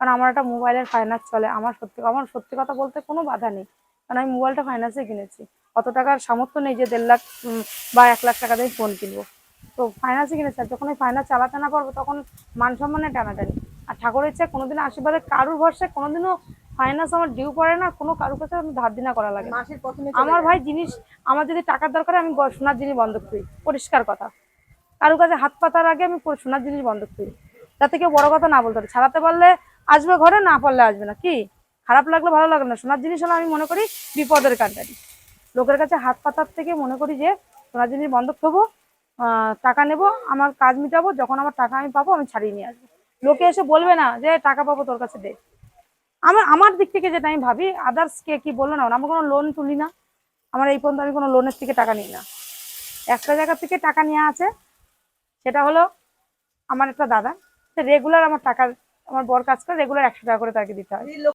কারণ আমার একটা মোবাইলের ফাইন্যান্স চলে। আমার সত্যি কথা বলতে কোনো বাধা নেই, কারণ আমি মোবাইলটা ফাইন্যান্সে কিনেছি। অত টাকার সামর্থ্য নেই যে 1.5 লাখ বা 1 লাখ টাকা দিয়ে ফোন কিনবো। তো ফাইন্যান্সে কিনেছি, আর যখন ওই ফাইন্যান্স চালাতে না পারবো তখন মান সম্মানে টানাটানি। আর ঠাকুরের ইচ্ছা কোনোদিনও আশীর্বাদে কারুর ভরসায় কোনোদিনও ফাইন্যান্স আমার ডিউ পড়ে না, কোনো কারুর কাছে আমি ধার দিনা করা লাগে না। আমার ভাই জিনিস, আমার যদি টাকার দরকার আমি সোনার জিনিস বন্ধক করি, পরিষ্কার কথা। কারুর কাছে হাত পাতার আগে আমি সোনার জিনিস বন্ধক করি, যাতে কেউ বড় কথা না বলতে পারে। ছাড়াতে পারলে আসবে ঘরে, না পারলে আসবে না। কি খারাপ লাগলে ভালো লাগলো না, সোনার জিনিস হলো আমি মনে করি বিপদের কাণ্ডারি। লোকের কাছে হাত পাতার থেকে মনে করি যে সোনার জিনিস বন্ধক থবো, টাকা নেব, আমার কাজ মিটাবো, যখন আমার টাকা আমি পাবো আমি ছাড়িয়ে নিয়ে আসবো। লোকে এসে বলবে না যে টাকা পাবো তোর কাছে দে। আমার দিক থেকে যেটা আমি ভাবি, আদার্স কে কি বললো না, আমরা কোনো লোন তুলি না। আমার এই পর্যন্ত আমি কোনো লোনের থেকে টাকা নিই না। একটা জায়গা থেকে টাকা নেওয়া আছে, সেটা হলো আমার একটা দাদা, রেগুলার আমার টাকা, আমার বর কাজ করে রেগুলার 100 টাকা করে তাকে দিতে হয়।